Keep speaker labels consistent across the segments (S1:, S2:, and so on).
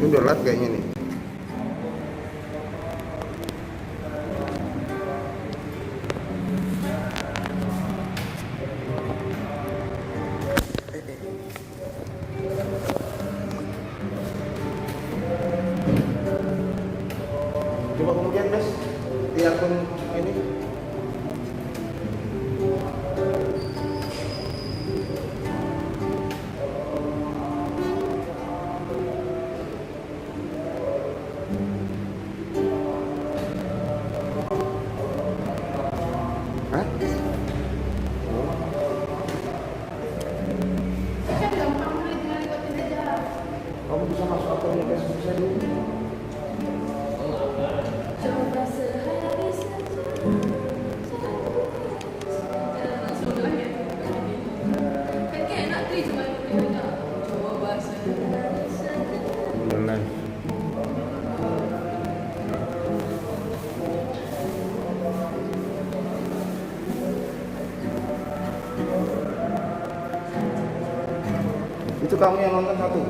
S1: Ini udah lat kayaknya nih. Coba kemudian Mas di akun ini. Hah? Kamu bisa masuk akunnya Facebook saya dulu. Benar. Itu kamu yang nonton satu.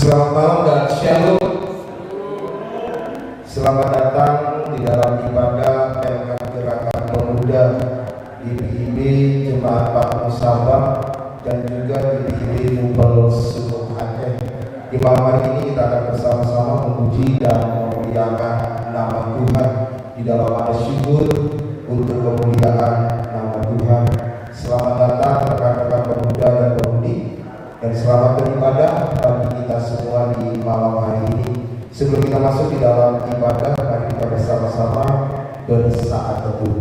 S2: Selamat malam dan shalom. Selamat datang di dalam ibadah PMK Gerakan Pemuda di PIB Jemaat Pak Musabah dan juga di PIB Mubal Sumur Aceh. Di malam hari ini kita akan bersama-sama memuji dan memuliakan nama Tuhan di dalam ada syukur untuk kemuliaan nama Tuhan. Selamat datang rekan-rekan pemuda dan pemudi, dan selamat beribadah bagi kita semua di malam hari ini. Sebelum kita masuk di dalam ibadah, mari kita bersama-sama bersaat teduh.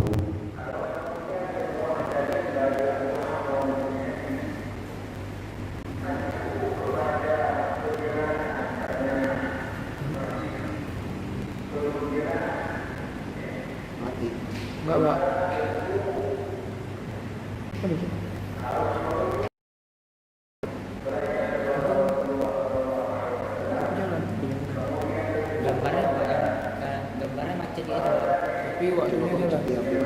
S1: Enggak, Pak.
S3: Gambarnya macet gitu.
S1: Tapi waktunya dia lagi ambil.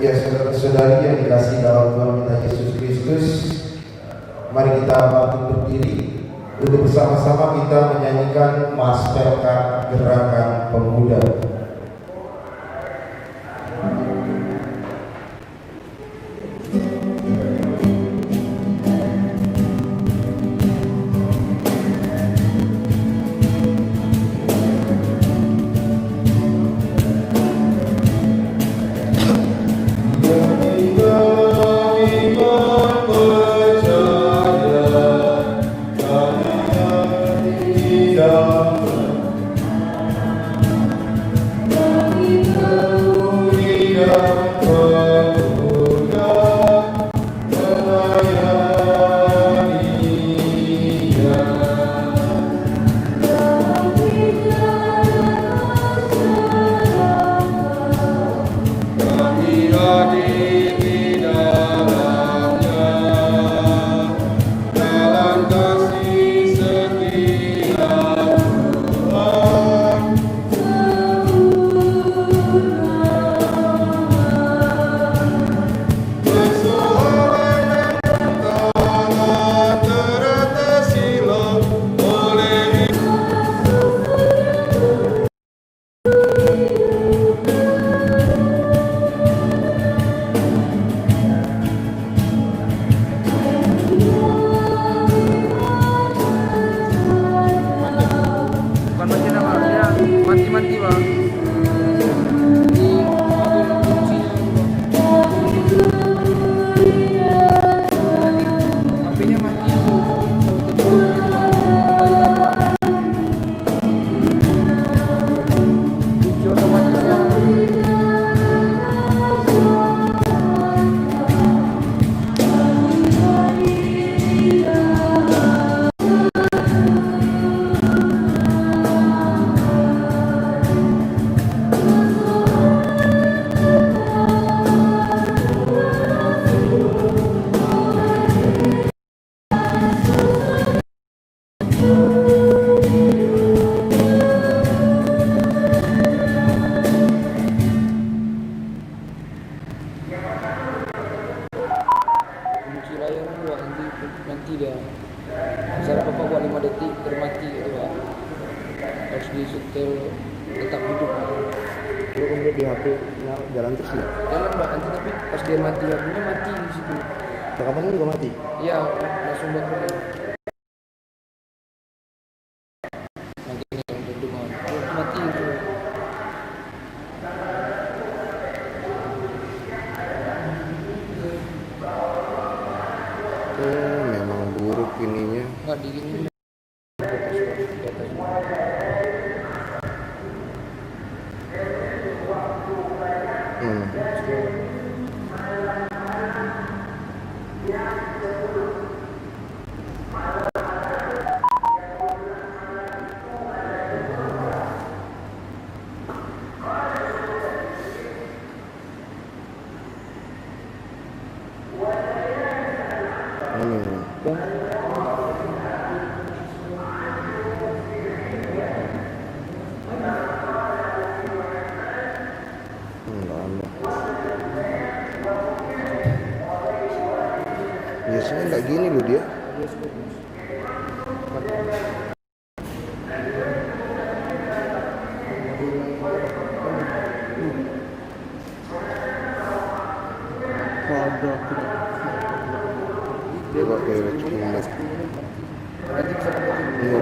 S2: Ya, saudara-saudari yang dikasihi dalam Tuhan kita Yesus Kristus, mari kita bangkit berdiri Untuk bersama-sama kita menyanyikan Mastercard Gerakan Pemuda.
S3: Nanti dia misalnya bapak buat 5 detik termati gitu Pak, harus disetel tetap hidup.
S1: Kalau kemudian di HP jalan terus ya?
S3: Jalan Pak, nanti tapi pas dia mati HP-nya mati di situ.
S1: Rekamannya juga mati?
S3: Iya, langsung buat nanti nih untuk dengar mati itu.
S1: Memang buruk ininya.
S3: Nggak digini.
S1: Biasanya nggak gini loh dia. Coba kayak cuma. Iya.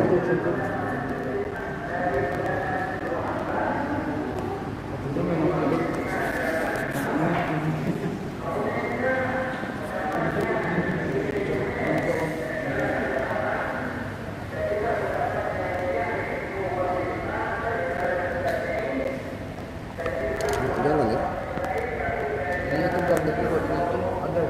S1: Jalan ya?
S3: Ini itu gambar itu ada.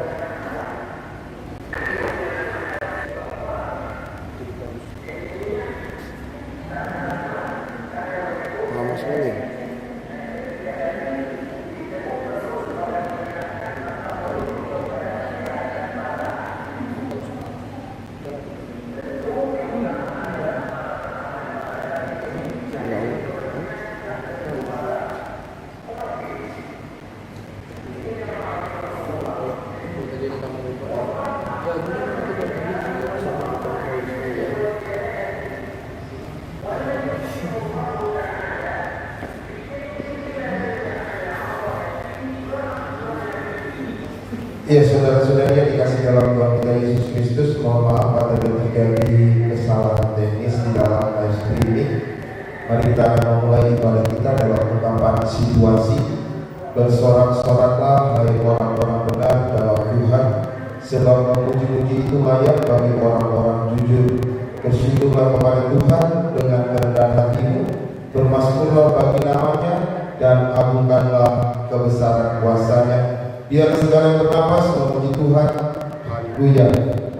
S2: Ya, saudara-saudari yang dikasih dalam Tuhan kita Yesus Kristus, mohon maaf apabila terjadi kesalahan teknis di dalam live streaming. Mari kita akan memulai ibadah kita dalam ungkapan situasi. Bersorak-soraklah hai orang-orang benar dalam Tuhan, sebab memuji-muji itu layak bagi orang-orang jujur. Bersyukurlah kepada Tuhan dengan kerendahan hatimu, bermasmurlah bagi namanya, dan agungkanlah kebesaran kuasanya. Biar segala yang bernapas memuji Tuhan. Haleluya.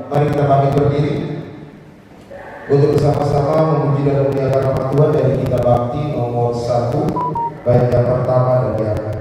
S2: Mari kita bangkit berdiri untuk bersama-sama memuji dan memuliakan nama Tuhan dari kitab Bakti nomor 1 bait yang pertama dan yang ke-6.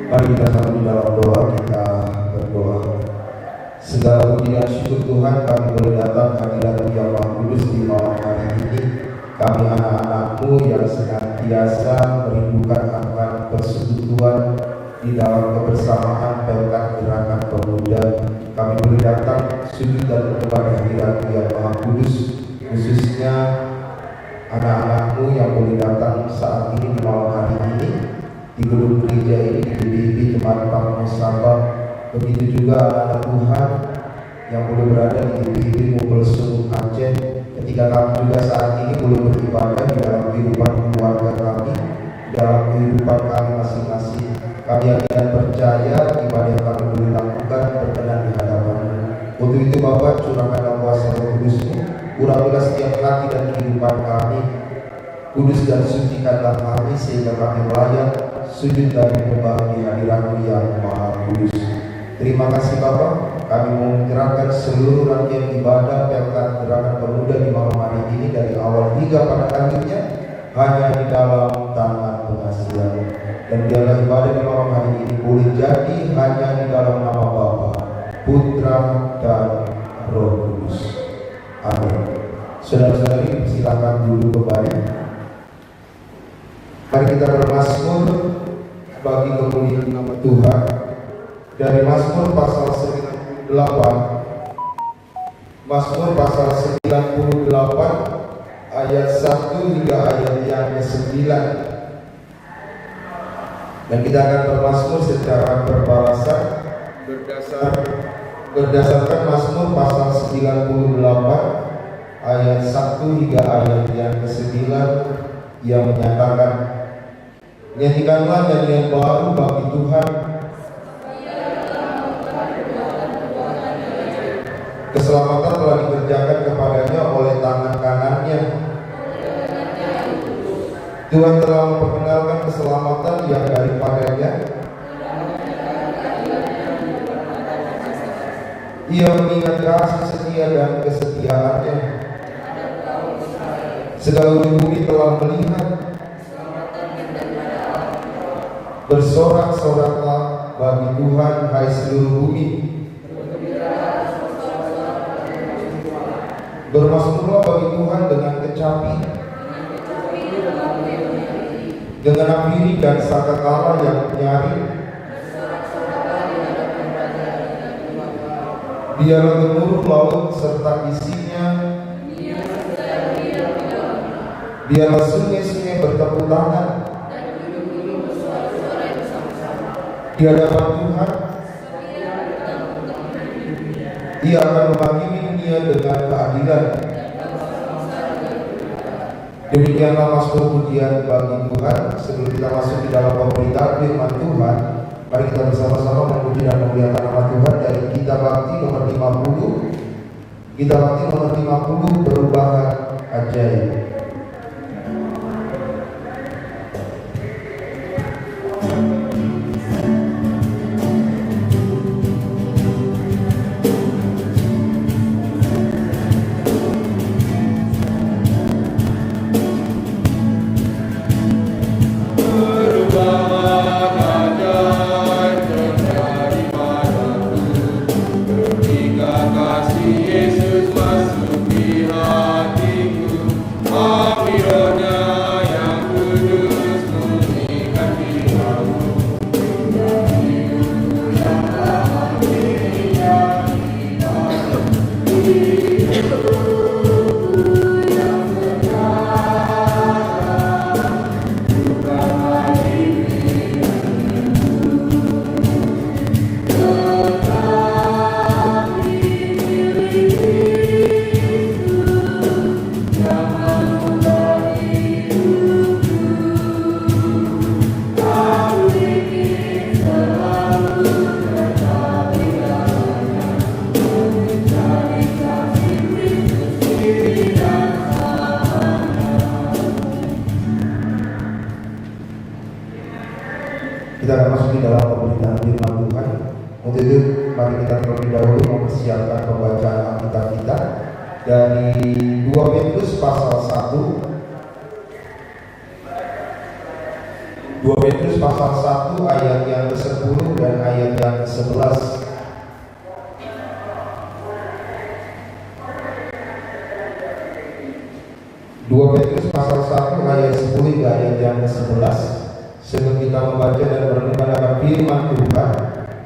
S2: Mari kita sama di dalam doa, kita berdoa. Segala puji dan syukur Tuhan, kami boleh datang hadirat Yang Maha Kudus di malam hari ini. Kami anak-anak-Mu yang senantiasa merindukan akan persekutuan di dalam kebersamaan pelkat gerakan pemuda. Kami boleh datang sujud dan menyembah hadirat Yang Maha Kudus, khususnya anak-anak-Mu yang boleh datang saat ini di malam hari ini di gedung gereja ini, di DPIB Jemaat Pak Musabah. Begitu juga anak-anak Tuhan yang boleh berada di DPIB Mubel Sumut Aceh. Ketika kami juga saat ini boleh beribadah di dalam kehidupan keluarga kami, di dalam kehidupan kami masing-masing, kami yakin dan percaya ibadah yang kami boleh lakukan berkenan di hadapan-Mu. Untuk itu Bapa, curahkanlah kuasa Roh Kudus-Mu, urapilah setiap hati dan kehidupan kami, kudus dan sucikanlah kami sehingga kami layak sujud dan menyembah di hadirat-Mu yang Maha Kudus. Terima kasih Bapa, kami menyerahkan seluruh rangkaian ibadah pelkat gerakan pemuda di malam hari ini dari awal hingga pada akhirnya hanya di dalam tangan pengasihan-Mu. Dan biarlah ibadah di malam hari ini boleh jadi hanya di dalam nama Bapa, Putra dan Roh Kudus. Amin. Saudara-saudari, silakan duduk kembali. Mari kita bermazmur bagi kemuliaan nama Tuhan dari Mazmur pasal 98. Mazmur pasal 98 ayat 1 hingga ayat yang ke-9. Dan kita akan bermazmur secara berbalasan berdasarkan Mazmur pasal 98 ayat 1 hingga ayat yang ke-9 yang menyatakan, nyanyikanlah nyanyian baru bagi Tuhan, keselamatan telah dikerjakan kepadanya oleh tangan kanannya. Tuhan telah memperkenalkan keselamatan yang daripadanya. Ia mengingat kasih setia dan kesetiaannya Segala ujung bumi telah melihat. Bersorak-soraklah bagi Tuhan, hai seluruh bumi. Bermasmurlah bagi Tuhan dengan kecapi, dengan nafiri dan sangkakala yang nyaring. Biarlah gemuruh laut serta isinya, biarlah sungai-sungai bertepuk tangan di hadapan Tuhan. Ia akan menghakimi dunia dengan keadilan. Demikianlah mazmur pujian bagi Tuhan. Sebelum kita masuk di dalam pemberitaan firman Tuhan, mari kita bersama-sama memuji dan memuliakan nama Tuhan dari Kitab Bakti nomor 50. Kitab Bakti nomor 50, perubahan ajaib.
S4: Yesus masuk di hatiku, amirnya yang kudus murnikan jiwaku. Yang bahagia yang sejahtera, bukanlah diri
S2: Kita akan masuk di dalam pemberitaan firman Tuhan. Untuk itu, mari kita terlebih dahulu mempersiapkan pembacaan Alkitab kita dari 2 Petrus pasal 1. 2 Petrus pasal 1 ayat yang ke-10 dan ayat yang ke-11. 2 Petrus pasal 1 ayat 10 hingga ayat yang ke-11. Sebelum kita membaca dan merenungkan akan firman Tuhan,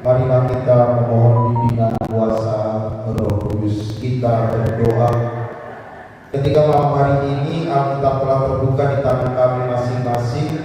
S2: marilah kita memohon bimbingan kuasa Roh Kudus. Kita berdoa. Ketika malam hari ini Alkitab telah terbuka di tangan kami masing-masing,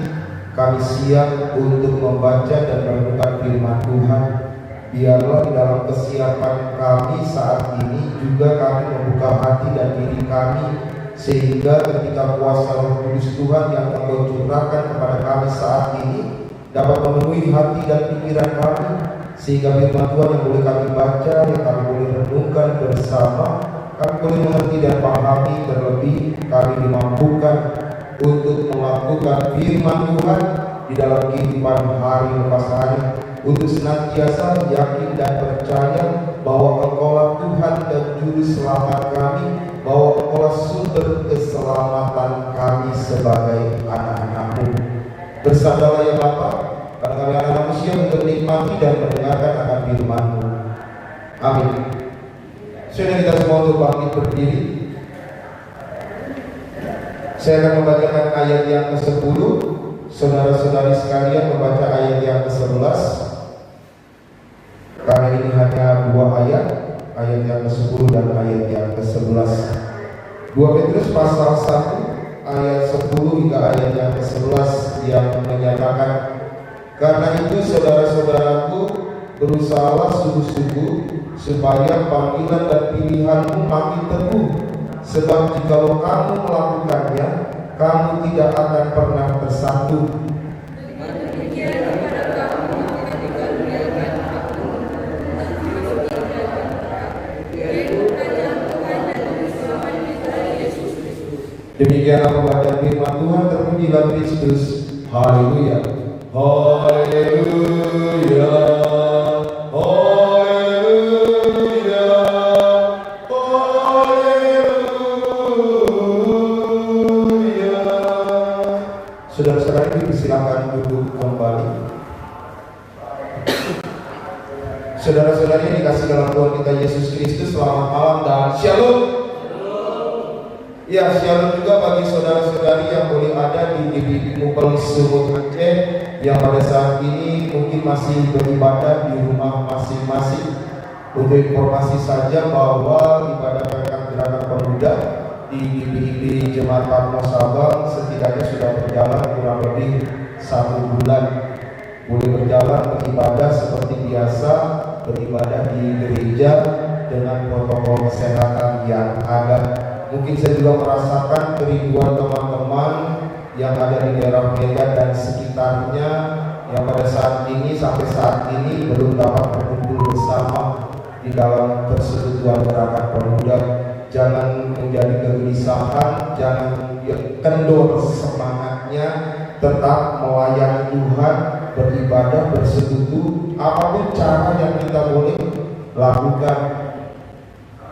S2: kami siap untuk membaca dan merenungkan firman Tuhan. Biarlah di dalam kesiapan kami saat ini juga kami membuka hati dan diri kami, sehingga ketika kuasa Roh Kudus Tuhan yang Engkau curahkan kepada kami saat ini dapat memenuhi hati dan pikiran kami, sehingga firman Tuhan yang boleh kami baca, yang kami boleh renungkan bersama, kami boleh mengerti dan pahami, terlebih kami dimampukan untuk melakukan firman Tuhan di dalam kehidupan hari lepas hari, untuk senantiasa yakin dan percaya bahwa Engkaulah Tuhan dan Juru Selamat kami, bahwa Engkaulah sumber keselamatan kami sebagai anak-anak-Mu. Bersabdalah ya Bapa, karena kami anak manusia untuk menikmati dan mendengarkan akan firman-Mu. Amin. Saudara kita semua untuk bangkit berdiri. Saya akan membacakan ayat yang ke-10. Saudara-saudari sekalian membaca ayat yang ke-11. Karena ini hanya 2 ayat, ayat yang ke-10 dan ayat yang ke-11. 2 Petrus pasal 1 ayat 10 hingga ayat yang ke-11 yang menyatakan, karena itu saudara-saudaraku, berusahalah sungguh-sungguh supaya panggilan dan pilihanmu makin teguh, sebab jikalau kamu melakukannya, kamu tidak akan pernah tersatu. Demikianlah pembacaan firman Tuhan. Terpujilah Kristus. Haleluya. Haleluya. Haleluya. Haleluya. Saudara-saudari yang dikasih dalam Tuhan kita Yesus Kristus, selamat malam dan shalom. Ya, shalom juga bagi saudara-saudari yang boleh ada di GBI Mupel Sumut Aceh yang pada saat ini mungkin masih beribadah di rumah masing-masing. Untuk informasi saja bahwa ibadah pekan gerakan pemuda di GBI Jemaat Patmos Sabang setidaknya sudah berjalan kurang lebih 1 bulan. Boleh berjalan beribadah seperti biasa, beribadah di gereja dengan protokol kesehatan yang ada. Mungkin saya juga merasakan kerinduan teman-teman yang ada di daerah Medan dan sekitarnya yang pada saat ini sampai saat ini belum dapat berkumpul bersama di dalam persekutuan gerakan pemuda. Jangan menjadi kegelisahan, jangan kendor semangatnya, tetap melayani Tuhan, beribadah, bersekutu, apapun cara yang kita boleh lakukan.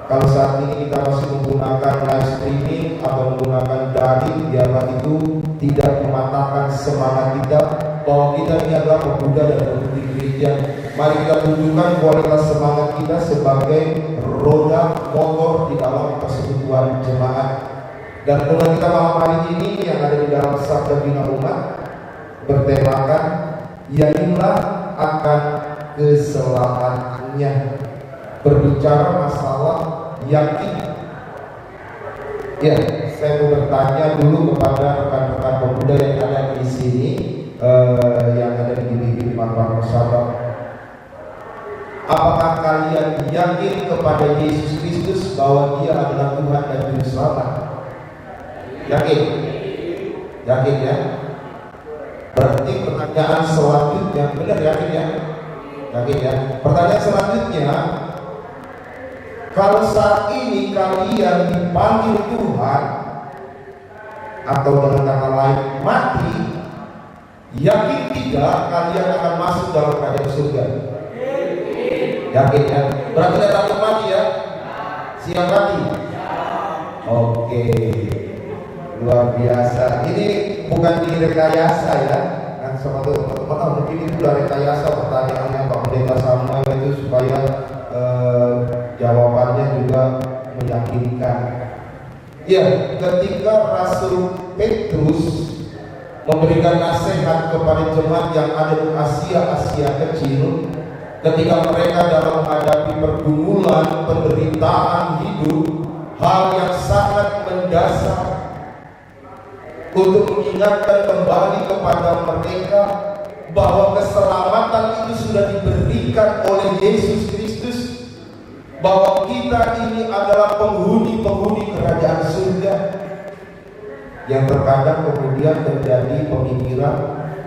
S2: Kalau saat ini kita masih menggunakan live streaming atau menggunakan daring, biarlah itu tidak mematahkan semangat kita bahwa kita ini adalah pemuda dan pemudi gereja. Mari kita tunjukkan kualitas semangat kita sebagai roda motor di dalam persekutuan jemaat. Dan mulai kita malam hari ini yang ada di dalam Sabda Bina Umat bertemakan yakinlah akan keselamatannya, berbicara masalah yakin. Ya, saya mau bertanya dulu kepada rekan-rekan pemuda yang ada di sini, yang ada di GBI Patmos Sabang. Apakah kalian yakin kepada Yesus Kristus bahwa Dia adalah Tuhan dan Juru Selamat? Yakin? Yakin ya? Berarti pertanyaan selanjutnya, benar yakin ya? Yakin ya? Pertanyaan selanjutnya, kalau saat ini kalian dipanggil Tuhan atau dengan kata lain mati, yakin tidak kalian akan masuk dalam kerajaan surga? Yakin ya? Berarti tidak takut mati ya? Siap mati? Oke, luar biasa. Ini bukan direkayasa ya. Kan sama teman-teman mungkin itu udah rekayasa pertanyaannya Pak Pendeta Samuel itu supaya jawabannya juga meyakinkan. Ya, ketika Rasul Petrus memberikan nasihat kepada jemaat yang ada di Asia kecil, ketika mereka dalam menghadapi pergumulan, penderitaan hidup, hal yang sangat mendasar untuk mengingatkan kembali kepada mereka bahwa keselamatan itu sudah diberikan oleh Yesus Kristus, bahwa kita ini adalah penghuni kerajaan surga. Yang terkadang kemudian menjadi pemikiran,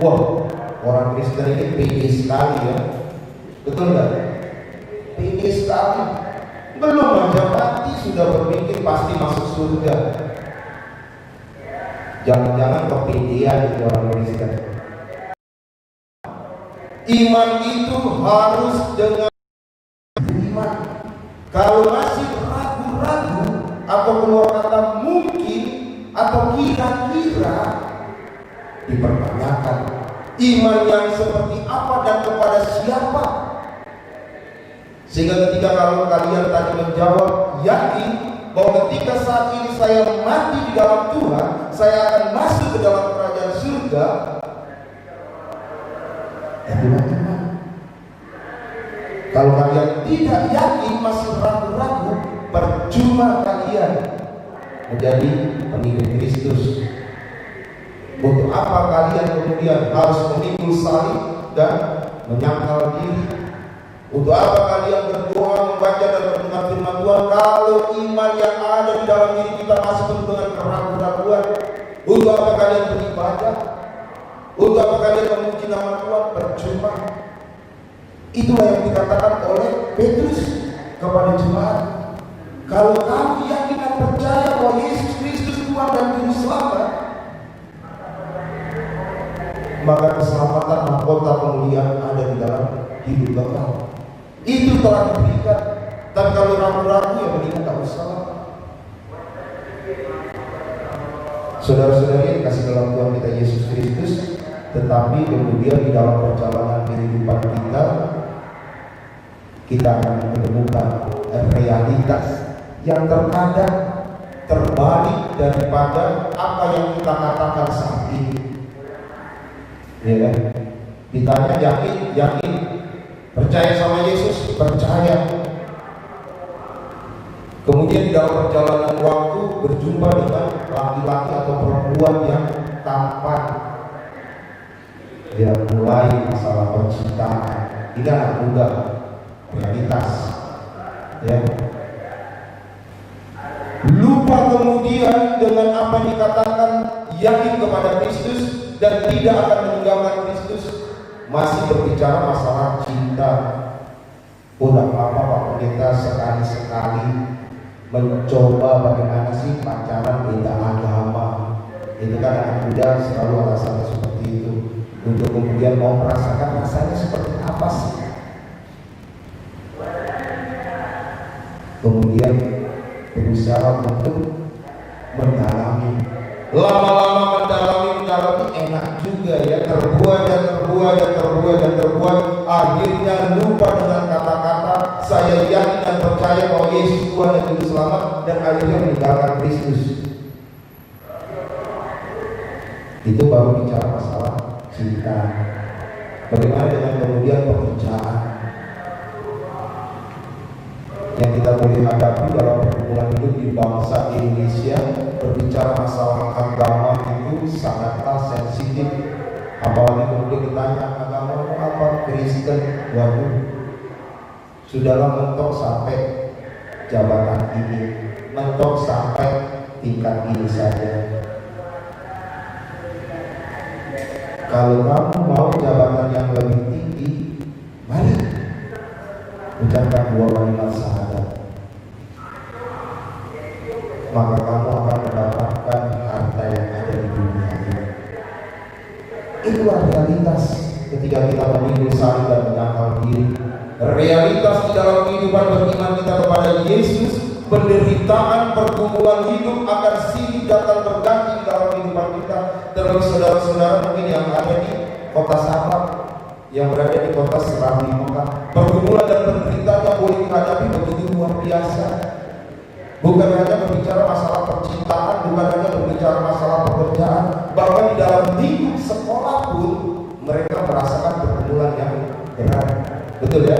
S2: wah, orang Kristen ini pede sekali ya. Betul nggak? Pede sekali. Belum aja mati sudah berpikir pasti masuk surga. Jangan-jangan kepedean itu orang Kristen. Iman itu harus dengan iman. Kalau masih ragu-ragu atau keluar kata mungkin atau kira-kira, dipertanyakan iman yang seperti apa dan kepada siapa. Sehingga ketika kalau kalian tadi menjawab yakin bahwa ketika saat ini saya mati di dalam Tuhan, saya akan masuk ke dalam kerajaan surga, ya teman-teman, kalau kalian tidak yakin, masih ragu-ragu, percuma kalian menjadi pengikut Kristus. Untuk apa kalian kemudian harus memikul salib dan menyangkal diri? Untuk apa kalian berdoa, membaca dan mendengar firman Tuhan kalau iman yang ada di dalam diri kita masih penuh dengan keraguan-raguan? Untuk apa kalian beribadah? Untuk apa kalian memuji nama Tuhan? Percuma. Itulah yang dikatakan oleh Petrus kepada jemaat. Kalau kamu yakin dan percaya bahwa Yesus Kristus Tuhan dan Juru Selamat, maka keselamatan mahkota kemuliaan ada di dalam hidup kamu. Itu telah diberikan. Tapi kalau ragu-ragu ya mendingan tak usah. Saudara-saudari yang kasih dalam Tuhan kita Yesus Kristus, tetapi kemudian di dalam perjalanan kehidupan kita kita akan menemukan realitas yang terkadang terbalik daripada apa yang kita katakan saat ini. Ya kan? Ditanya yakin, percaya sama Yesus, percaya. Kemudian dalam perjalanan waktu berjumpa dengan laki-laki atau perempuan yang tampan. Dia mulai masalah percintaan. Ini anak muda, realitas. Ya. Lupa kemudian dengan apa yang dikatakan yakin kepada Kristus dan tidak akan meninggalkan Kristus, masih berbicara masalah cinta. Udah apa Pak Pendeta sekali-sekali mencoba bagaimana sih pacaran beda agama. Itu kan anak muda selalu alasan seperti itu, untuk kemudian mau merasakan rasanya seperti apa sih. Kemudian berusaha untuk mendalami, lama-lama mendalami enak juga ya, terbuat, akhirnya lupa dengan kata-kata saya yakin dan percaya bahwa Yesus Tuhan dan Juru Selamat, dan akhirnya meninggalkan Kristus. Itu baru bicara masalah cinta. Bagaimana dengan kemudian pekerjaan yang kita boleh hadapi dalam pergumulan hidup di bangsa Indonesia? Berbicara masalah agama itu sangatlah sensitif. Apalagi kemudian ditanya agama apa, Kristen. Waduh, sudahlah mentok sampai jabatan ini, mentok sampai tingkat ini saja. Kalau kamu mau jabatan yang lebih tinggi, mari ucapkan 2 kalimat syahadat, maka kamu akan mendapatkan harta yang ada di dunia ini. Itulah realitas ketika kita memikul salib dan menyangkal diri. Realitas di dalam kehidupan beriman kita kepada Yesus, penderitaan, pergumulan hidup akan silih datang berganti di dalam kehidupan kita. Terlebih saudara-saudara mungkin yang ada di kota Sabah, yang berada di kota Seram di Mekah, pergumulan dan penderitaan yang boleh dihadapi begitu luar biasa. Bukan hanya berbicara masalah percintaan, bukan hanya berbicara masalah pekerjaan, bahkan di dalam hidup sekolah pun mereka merasakan pergumulan yang berat. Betul ya?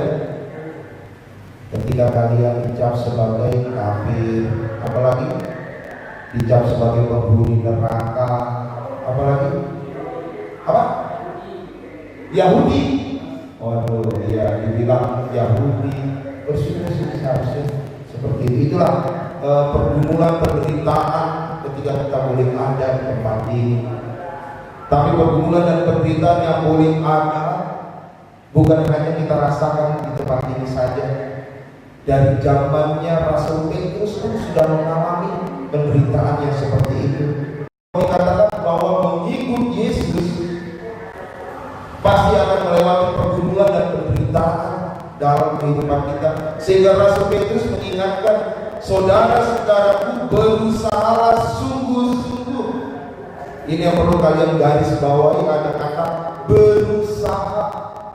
S2: Ketika kalian dicap sebagai kafir, apalagi dicap sebagai penghuni neraka, apalagi apa? Yahudi. Waduh, ya dibilang Yahudi, bersih-bersih seharusnya seperti itu. Itulah pergumulan, penderitaan ketika kita boleh ada di tempat ini. Tapi pergumulan dan penderitaan yang boleh ada bukan hanya kita rasakan di tempat ini saja. Dari zamannya Rasul Petrus pun sudah mengalami penderitaan yang seperti itu. Dikatakan bahwa mengikut Yesus pasti akan melewati pergumulan dan penderitaan dalam kehidupan kita. Sehingga Rasul Petrus mengingatkan, saudara-saudaraku, berusahalah sungguh-sungguh. Ini yang perlu kalian garis bawahi, ada kata berusaha.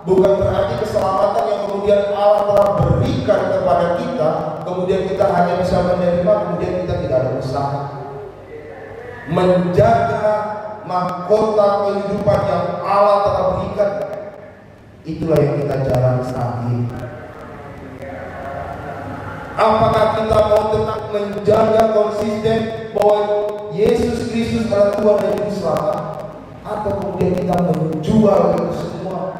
S2: Bukan berarti keselamatan yang kemudian Allah telah berikan kepada kita, kemudian kita hanya bisa menerima, kemudian kita tidak ada usaha. Menjaga mahkota kehidupan yang Allah telah berikan, itulah yang kita jalani saat ini. Apakah kita mau tetap menjaga konsisten bahwa Yesus Kristus adalah Tuhan dan Juru Selamat, atau kemudian kita menjual itu semua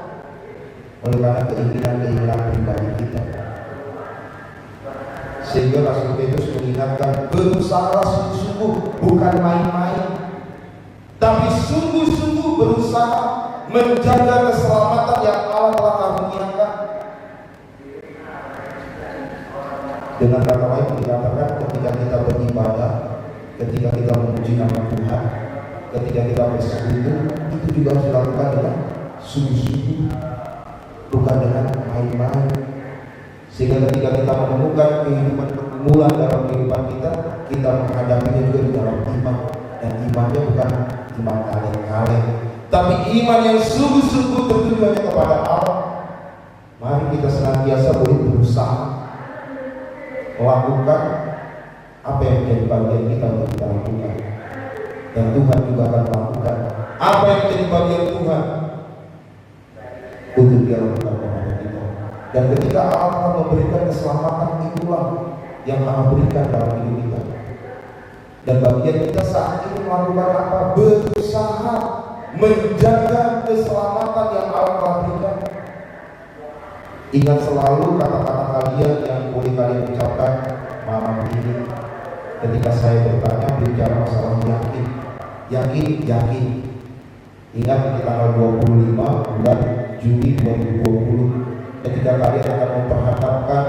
S2: oleh karena keinginan pribadi kita? Sehingga Rasul Petrus mengingatkan, berusahalah sungguh-sungguh, bukan main-main, tapi sungguh-sungguh berusaha menjaga keselamatan yang Allah telah karuniakan. Dengan kata lain dikatakan, ketika kita beribadah, ketika kita memuji nama Tuhan, ketika kita bersekutu, itu juga harus dilakukan dengan sungguh-sungguh, bukan dengan main-main. Sehingga ketika kita menemukan kehidupan pergumulan dalam kehidupan kita, kita menghadapinya juga di dalam iman. Dan imannya bukan iman kaleng-kaleng, tapi iman yang sungguh-sungguh tertuju hanya kepada Allah. Mari kita senantiasa boleh berusaha melakukan apa yang menjadi bagian kita untuk kita lakukan, dan Tuhan juga akan melakukan apa yang menjadi bagian Tuhan untuk Dia lakukan kepada kita. Dan ketika Allah akan memberikan keselamatan, itulah yang Allah berikan dalam hidup kita. Dan bagian kita saat ini melakukan apa? Berusaha menjaga keselamatan yang Allah berikan. Ingat selalu kata-kata kalian yang boleh kalian ucapkan malam ini ketika saya bertanya bicara masalah yakin. Ingat di tanggal 25 bulan Juli 2020 ketika kalian akan memperhadapkan,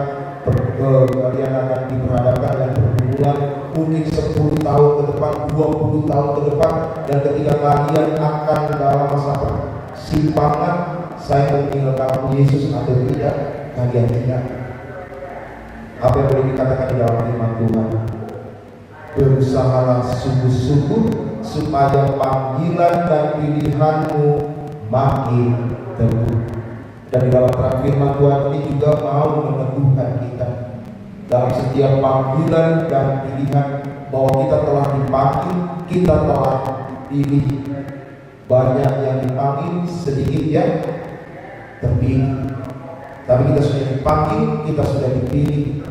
S2: kalian akan diperhadapkan dan berhubungan mungkin 10 tahun ke depan, 20 tahun ke depan, dan ketika kalian akan dalam masa persimpangan, saya meninggalkan Yesus atau tidak, kalian ingat apa yang boleh dikatakan di dalam firman Tuhan. Berusahalah sungguh-sungguh supaya panggilan dan pilihanmu makin teguh. Dan di dalam terang firman Tuhan ini juga mau meneguhkan kita dalam setiap panggilan dan pilihan, bahwa kita telah dipanggil, kita telah dipilih. Banyak yang dipanggil, sedikit yang terpilih. Tapi kita sudah dipanggil, kita sudah dipilih.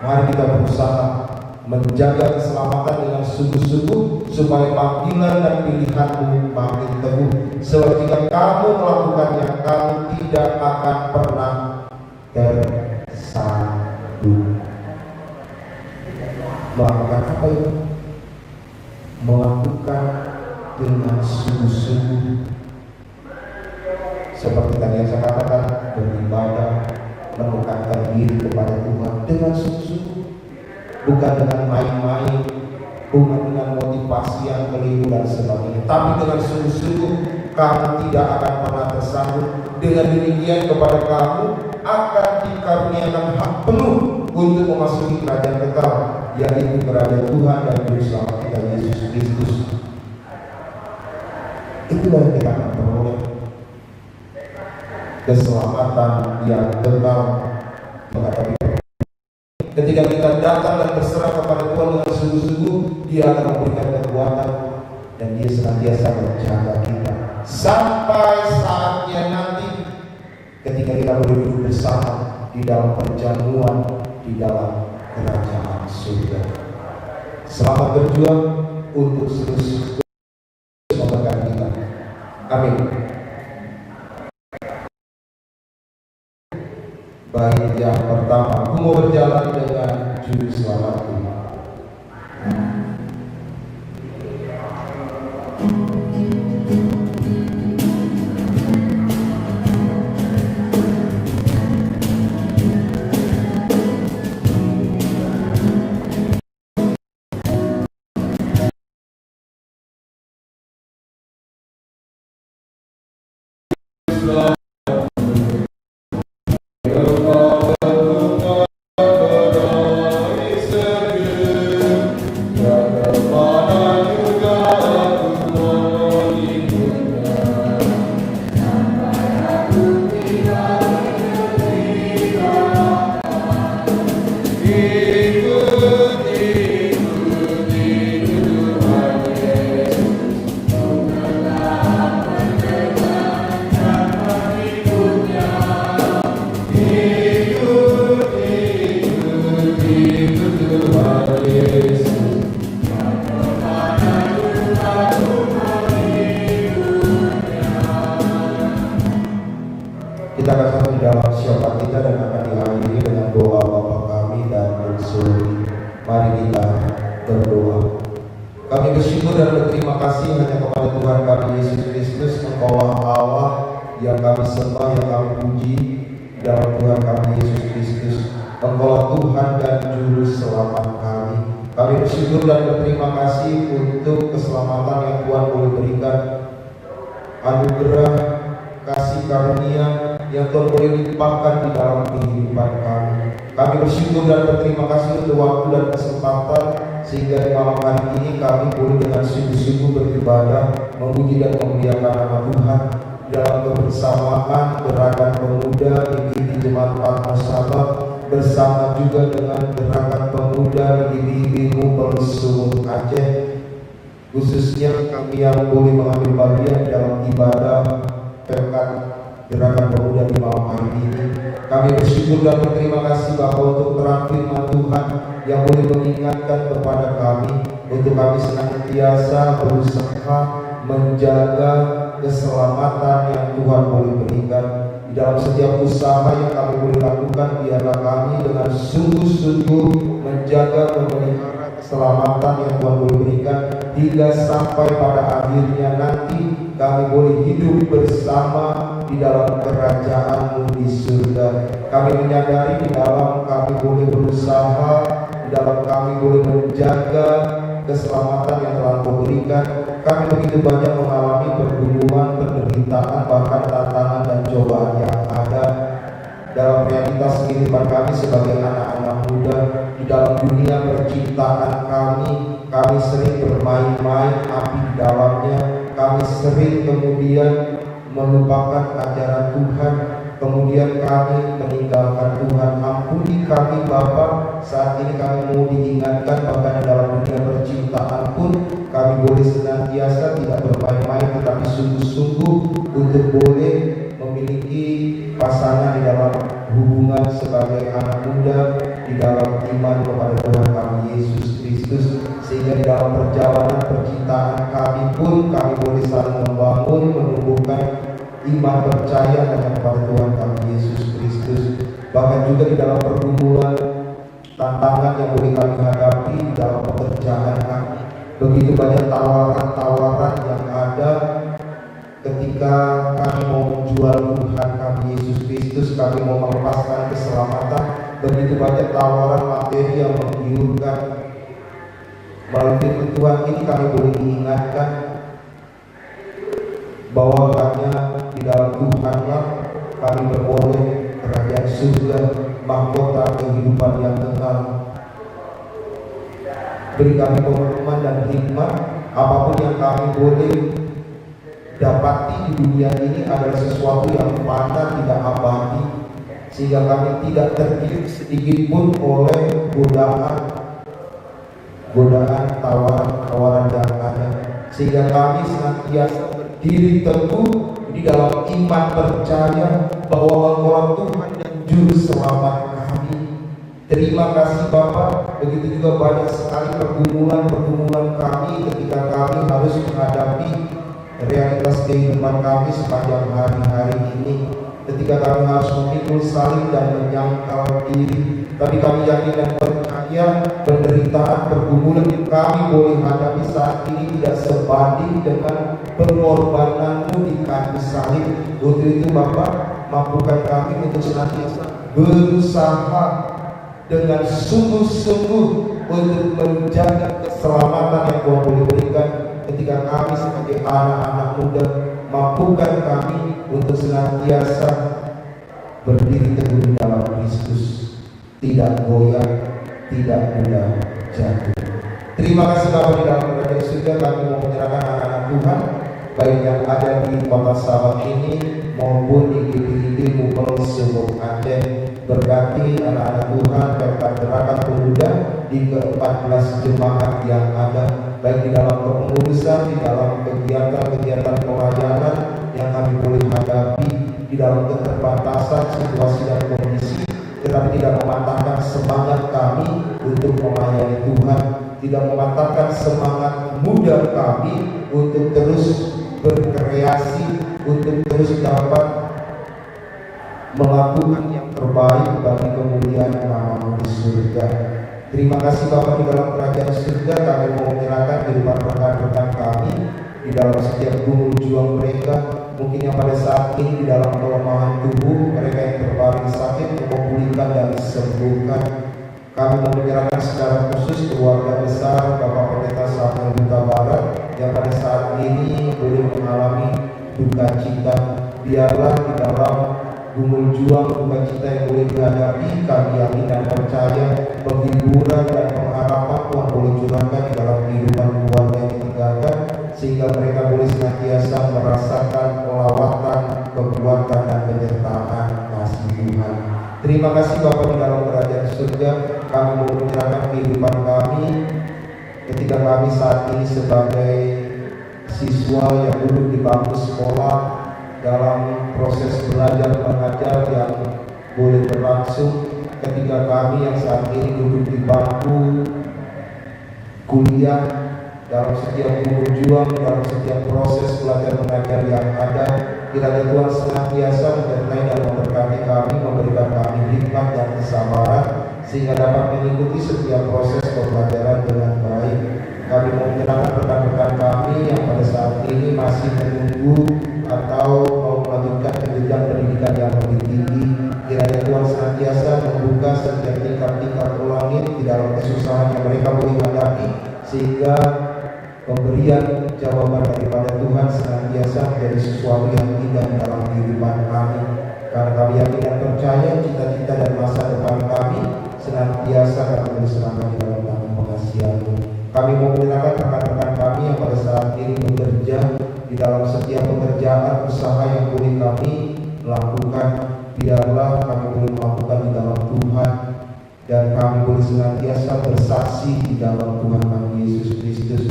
S2: Mari kita berusaha menjaga keselamatan dengan sungguh-sungguh supaya panggilan dan pilihanmu makin teguh. Sebab jika kamu melakukannya, kamu tidak akan pernah tersandung. Melakukan apa itu? Melakukan dengan sungguh-sungguh. Seperti tadi yang saya katakan, beribadah, mendekatkan diri kepada Tuhan dengan sungguh-sungguh, bukan dengan main-main, bukan dengan motivasi yang keliru dan sebagainya, tapi dengan sungguh-sungguh. Kamu tidak akan pernah tersandung. Dengan demikian kepada kamu akan dikaruniakan hak penuh untuk memasuki kerajaan kekal, yaitu kerajaan Tuhan dan Juru Selamat kita Yesus Kristus. Itulah yang kita akan peroleh, keselamatan yang kekal menghadapi. Ketika kita datang dan berserah kepada Tuhan dengan sungguh-sungguh, Dia akan memberikan kekuatan dan Dia senantiasa menjaga kita sampai saatnya nanti ketika kita berduduk bersama di dalam perjamuan di dalam kerajaan surga. Selamat berjuang untuk terus memberkati kita. Amin. Baik, yang pertama, aku mau berjalan dengan juru selamatku. Kita akan satu di dalam syafaat kita dan akan diakhiri dengan doa Bapa kami dan Bapa. Mari kita berdoa. Kami bersyukur dan berterima kasih hanya kepada Tuhan kami Yesus Kristus, Engkaulah Allah yang kami sembah, yang kami puji dalam Tuhan kami Yesus Kristus. Engkaulah Tuhan dan Juru Selamat kami. Kami bersyukur dan berterima kasih untuk keselamatan yang Tuhan boleh berikan, anugerah kasih karunia yang Tuhan boleh limpahkan di dalam kehidupan kami. Kami bersyukur dan berterima kasih untuk waktu dan kesempatan sehingga di malam hari ini kami boleh dengan sungguh-sungguh beribadah, memuji dan memuliakan nama Tuhan. dalam kebersamaan gerakan pemuda di Jemaat Patmos Sabang bersama juga dengan gerakan pemuda di Mubel Sumut Aceh, khususnya kami yang boleh mengambil bagian dalam ibadah pekan gerakan pemuda di malam hari ini. Kami bersyukur dan berterima kasih Bapa untuk terang firman Tuhan yang boleh mengingatkan kepada kami untuk kami senantiasa berusaha menjaga keselamatan yang Tuhan boleh berikan di dalam setiap usaha yang kami boleh lakukan. Biarlah kami dengan sungguh-sungguh menjaga memelihara keselamatan yang Tuhan boleh berikan hingga sampai pada akhirnya nanti kami boleh hidup bersama di dalam kerajaan-Mu di surga. Kami menyadari di dalam kami boleh berusaha, di dalam kami boleh menjaga keselamatan yang telah Kau berikan. Kami begitu banyak mengalami pergumulan, penderitaan, bahkan tantangan dan cobaan yang ada dalam realitas kehidupan kami sebagai anak-anak muda. Di dalam dunia percintaan kami sering bermain-main api di dalamnya. Kami sering kemudian melupakan ajaran Tuhan, kemudian kami meninggalkan Tuhan. Ampuni kami Bapa, saat ini kami mau diingatkan bahkan dalam dunia percintaan pun kami boleh senantiasa tidak bermain-main, tetapi sungguh-sungguh untuk boleh memiliki pasangan di dalam hubungan sebagai anak muda di dalam iman kepada Tuhan kami Yesus Kristus, sehingga di dalam perjalanan percintaan kami pun kami boleh saling membangun, menumbuhkan iman percaya hanya kepada Tuhan kami Yesus Kristus. Bahkan juga di dalam pergumulan tantangan yang boleh kami hadapi di dalam pekerjaan kami, begitu banyak tawaran-tawaran yang ada ketika kami mau menjual Tuhan kami Yesus Kristus, kami mau melepaskan keselamatan. Begitu banyak tawaran materi yang menggiurkan. Melalui firman Tuhan ini kami boleh diingatkan bahwa hanya di dalam Tuhanlah kami beroleh kerajaan surga, mahkota kehidupan yang kekal. Beri kami pemahaman dan hikmat, apapun yang kami boleh dapati di dunia ini adalah sesuatu yang fana, tidak abadi, sehingga kami tidak tergiur sedikit pun oleh godaan tawaran yang ada, sehingga kami senantiasa berdiri teguh di dalam iman percaya bahwa Engkau Tuhan dan Juru Selamat kami. Terima kasih Bapa. Begitu juga banyak sekali pergumulan kami ketika kami harus menghadapi realitas kehidupan kami sepanjang hari-hari ini, ketika kami harus memikul salib dan menyangkal diri. Tapi kami yakin dan percaya penderitaan, pergumulan yang kami boleh hadapi saat ini tidak sebanding dengan pengorbanan-Mu di kayu salib. Untuk itu Bapa, mampukan kami untuk senantiasa berusaha dengan sungguh-sungguh untuk menjaga keselamatan yang Tuhan boleh berikan ketika kami sebagai anak-anak muda. Mampukan kami untuk senantiasa berdiri teguh di dalam Kristus, tidak goyah, tidak mudah jatuh. Terima kasih Bapa, di dalam kerajaan surga kami mau menyerahkan anak-anak Tuhan, baik yang ada di kota Sabang ini maupun di GPID Mubel Sumut Aceh. Berkati anak-anak Tuhan serta gerakan pemuda di ke-14 jemaat yang ada, baik di dalam kepengurusan, di dalam kegiatan-kegiatan pelayanan yang kami boleh hadapi, di dalam keterbatasan situasi dan kondisi, tetapi tidak mematahkan semangat kami untuk melayani Tuhan, tidak mematahkan semangat muda kami untuk terus berkreasi, untuk terus dapat melakukan yang terbaik bagi kemuliaan nama-Mu di surga. Terima kasih Bapa, di dalam kerajaan surga kami mau menyerahkan kehidupan rekan-rekan kami di dalam setiap gumul juang mereka, mungkin yang pada saat ini di dalam kelemahan tubuh, mereka yang terbaring sakit mau pulihkan dan disembuhkan. Kami mau menyerahkan secara khusus keluarga besar Bapak Pendeta Samuel Huta Barat yang pada saat ini boleh mengalami duka cita. Biarlah di dalam gumul juang duka cita yang boleh dihadapi, kami yakin dan percaya penghiburan dan pengharapan Tuhan boleh curahkan di dalam kehidupan keluarga yang ditinggalkan, sehingga mereka boleh senantiasa merasakan pelawatan Terima kasih Bapa di dalam kerajaan surga, kami mau menyerahkan kehidupan kami ketika kami saat ini sebagai siswa yang duduk di bangku sekolah dalam proses belajar mengajar yang boleh berlangsung, ketika kami yang saat ini duduk di bangku kuliah, dalam setiap berjuang, dalam setiap proses belajar mengajar yang ada, kiranya Tuhan senantiasa menyertai dan memberkati kami, memberikan kami hikmat dan kesabaran, sehingga dapat mengikuti setiap proses pembelajaran dengan baik. Kami mau menyerahkan rekan-rekan kami yang pada saat ini masih menunggu atau mau melanjutkan jenjang pendidikan yang lebih tinggi. Kiranya Tuhan senantiasa membuka setiap tingkat-tingkat langit di dalam kesusahan yang mereka boleh hadapi, sehingga pemberian jawaban daripada Tuhan senantiasa menjadi sesuatu yang indah dalam kehidupan kami. Karena kami yakin dan percaya cita-cita dan masa depan kami senantiasa kami berserahkan di dalam tangan pengasihan-Mu. Kami mau menyerahkan rekan-rekan kami yang pada saat ini bekerja di dalam setiap pekerjaan usaha yang boleh kami lakukan. Biarlah kami boleh melakukan di dalam Tuhan, dan kami boleh senantiasa bersaksi di dalam Tuhan kami Yesus Kristus.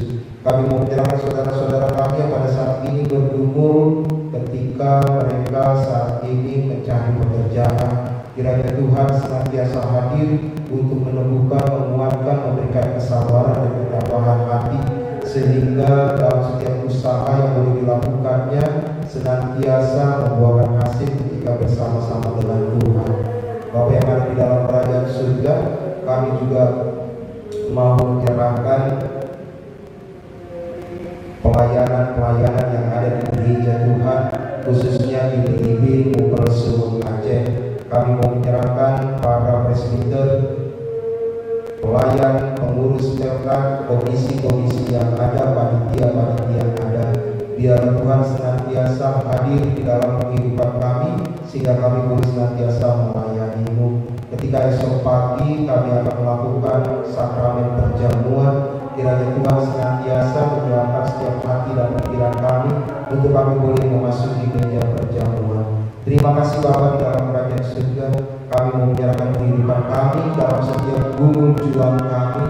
S2: Kami mau menyerahkan saudara-saudara kami yang pada saat ini bergumul ketika mereka saat ini mencari pekerjaan. Kiranya Tuhan senantiasa hadir untuk menemukan, menguatkan, memberikan kesabaran dan ketabahan hati, sehingga dalam setiap usaha yang boleh dilakukannya senantiasa membuahkan hasil ketika bersama-sama dengan Tuhan. Bapa yang ada di dalam kerajaan surga, kami juga mau menyerahkan pelayanan-pelayanan yang ada di gereja Tuhan, khususnya di PIB Mupel Sumur Aceh. Kami mau menyerahkan para presbiter, pelayan, pengurus perkat, komisi-komisi yang ada, panitia-panitia yang ada. Biar Tuhan senantiasa hadir di dalam kehidupan kami, sehingga kami boleh senantiasa melayani-Mu. Ketika esok pagi kami akan melakukan sakramen perjamuan, kiranya Tuhan senantiasa menyuapkan setiap hati dan pikiran kami untuk kami boleh memasuki meja perjamuan. Terima kasih Bapa di dalam kerajaan surga, kami mau menyerahkan kehidupan kami dalam setiap gumul juang kami,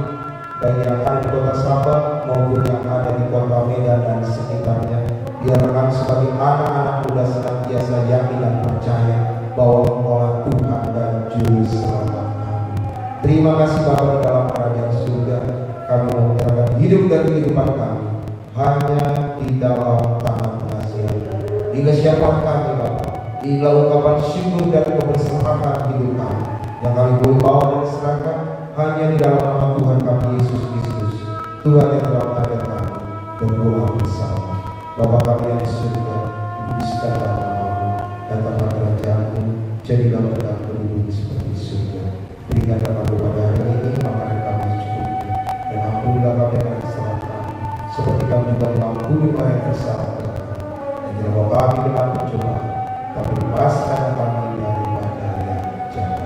S2: baik yang ada di kota Sabah maupun yang ada di kota Medan dan sekitarnya. Biar kami sebagai anak-anak muda senantiasa yakin dan percaya bahwa Engkaulah Tuhan dan Juru Selamat kami. Terima kasih Bapa di dalam kerajaan surga, kami mau menyerahkan hidup dan kehidupan kami hanya di dalam tangan pengasihan-Mu. Hingga siapa kami Bapa, inilah ungkapan syukur dan kebersamaan hidup kami yang kami boleh bawa dan serahkan hanya di dalam nama Tuhan kami Yesus Kristus, Tuhan yang telah mengajak kami berdoa bersama. Bapa kami yang di surga, dikuduskanlah nama-Mu, datanglah kerajaan-Mu, jadilah kehendakmu di bumi seperti di surga. Berikan kami pada hari ini makanan kami secukupnya, dan ampunilah kami akan kesalahan kami, seperti kami juga mengampuni orang yang bersalah kepada kami. Dan jangan bawa kami ke dalam pencobaan, tapi lepaskan kami daripada yang jahat.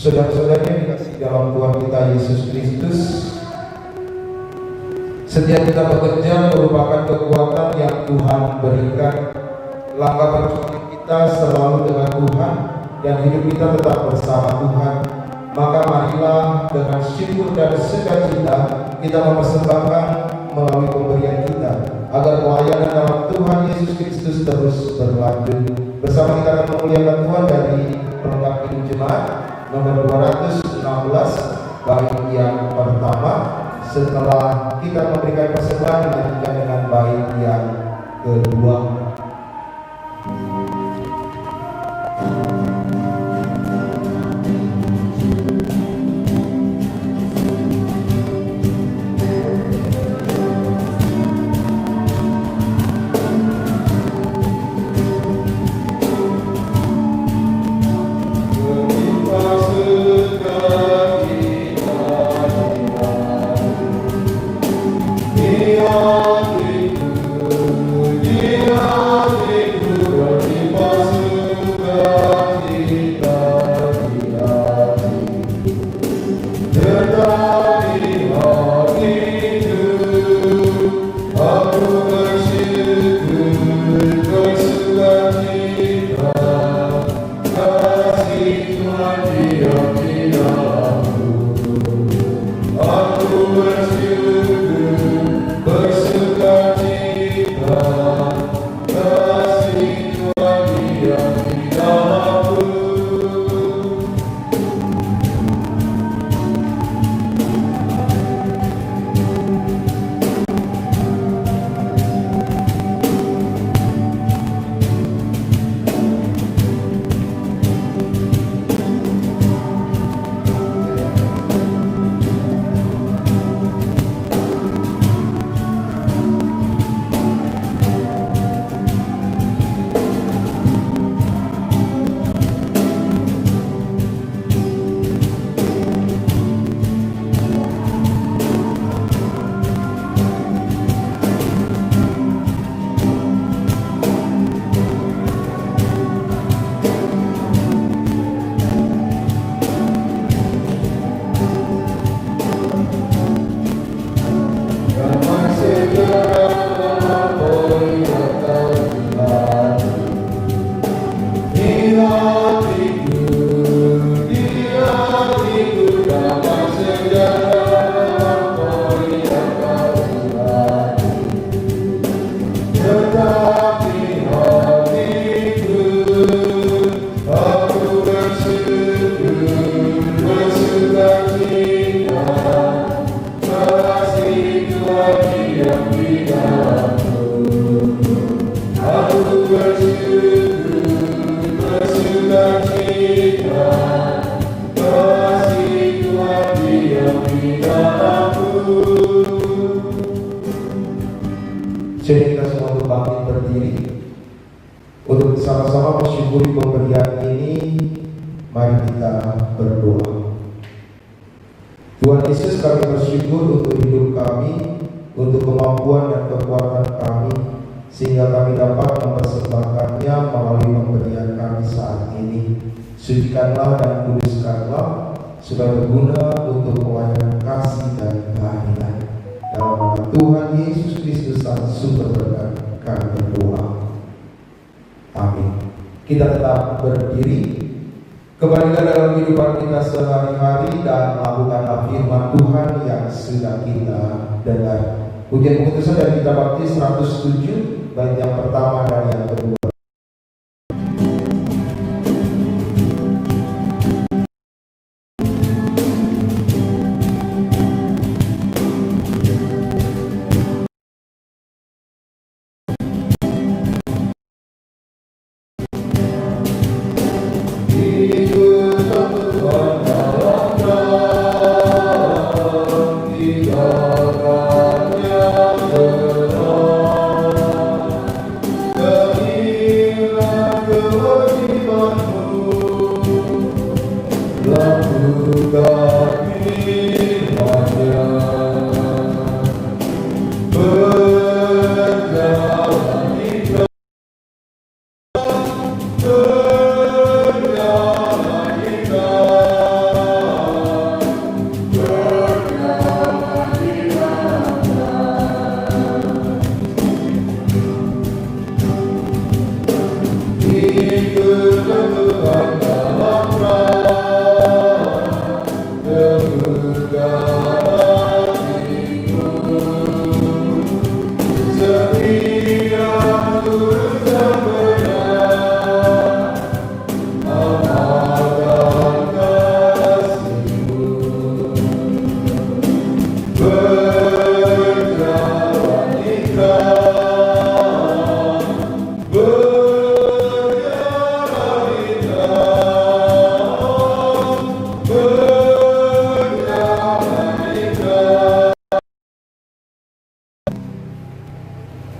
S2: Saudara-saudara yang dikasihi dalam Tuhan kita Yesus Kristus, setiap kita bekerja merupakan kekuatan yang Tuhan berikan. Langkah berpikir kita selalu dengan Tuhan dan hidup kita tetap bersama Tuhan. Maka marilah dengan syukur dan sukacita kita mempersembahkan melalui pemberian kita, agar pelayanan dalam Tuhan Yesus Kristus terus berlanjut. Bersama kita akan memuliakan Tuhan dari pelengkap hidup jemaat nomor 216, bait yang pertama. Setelah kita memberikan persembahan, dilanjutkan dengan bait yang kedua.
S4: Terima kasih.
S2: Sehingga kita semua untuk bangkit berdiri untuk bersama-sama mensyukuri pemberian ini. Mari kita berdoa. Tuhan Yesus, kami bersyukur untuk hidup kami, untuk kemampuan dan kekuatan kami, sehingga kami dapat mempersembahkannya melalui pemberian kami saat ini. Sucikanlah dan kuduskanlah supaya berguna untuk pelayanan kasih dan keadilan. Dalam nama Tuhan Yesus Kristus Sang Sumber Berkat kami berdoa. Amin. Kita tetap berdiri. Kembalikan dalam kehidupan kita sehari-hari dan melakukanlah firman Tuhan yang sudah kita dengar. Pujian pengutusan dari Kitab Baptis 107 bait yang pertama dan yang kedua.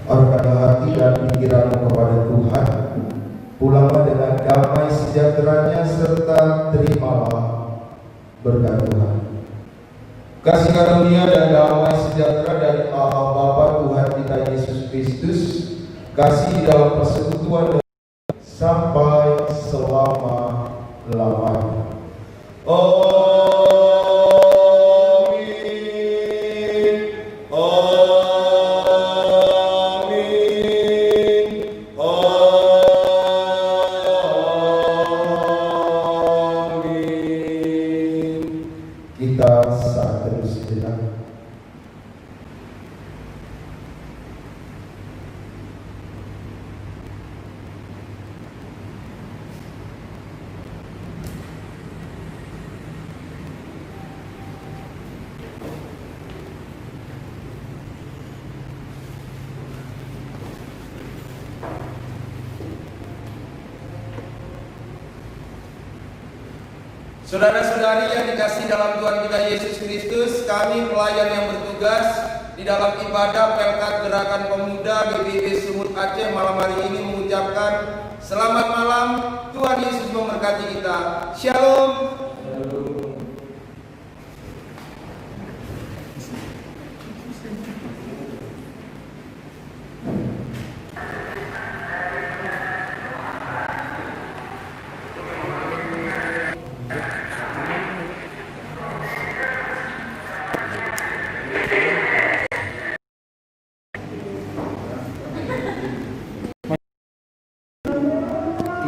S2: Arahkanlah hati dan pikiranmu kepada Tuhan. Pulanglah dengan damai sejahteranya serta terimalah berkat Tuhan. Kasih karunia dan damai sejahtera dari Allah Bapa Tuhan kita Yesus Kristus, kasih dalam persekutuan sampai selama-lamanya. Amin. Amin. Amin. Kita saat terus sejenak.
S5: Saudara-saudari yang dikasihi dalam Tuhan kita Yesus Kristus, kami pelayan yang bertugas di dalam ibadah Pelkat Gerakan Pemuda GBIB Sumut Aceh malam hari ini mengucapkan selamat malam, Tuhan Yesus memberkati kita. Shalom.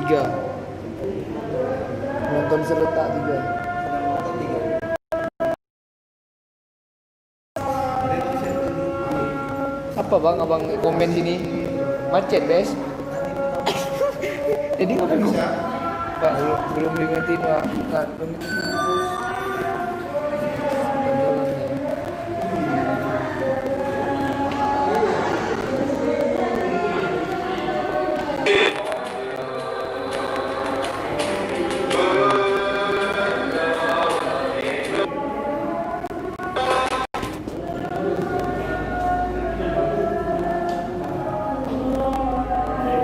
S3: Tiga. Nonton seletak tiga. Apa bang, abang komen sini? Macet bes. Jadi ngapain? Pak belum diingetin pak. Nggak, belum.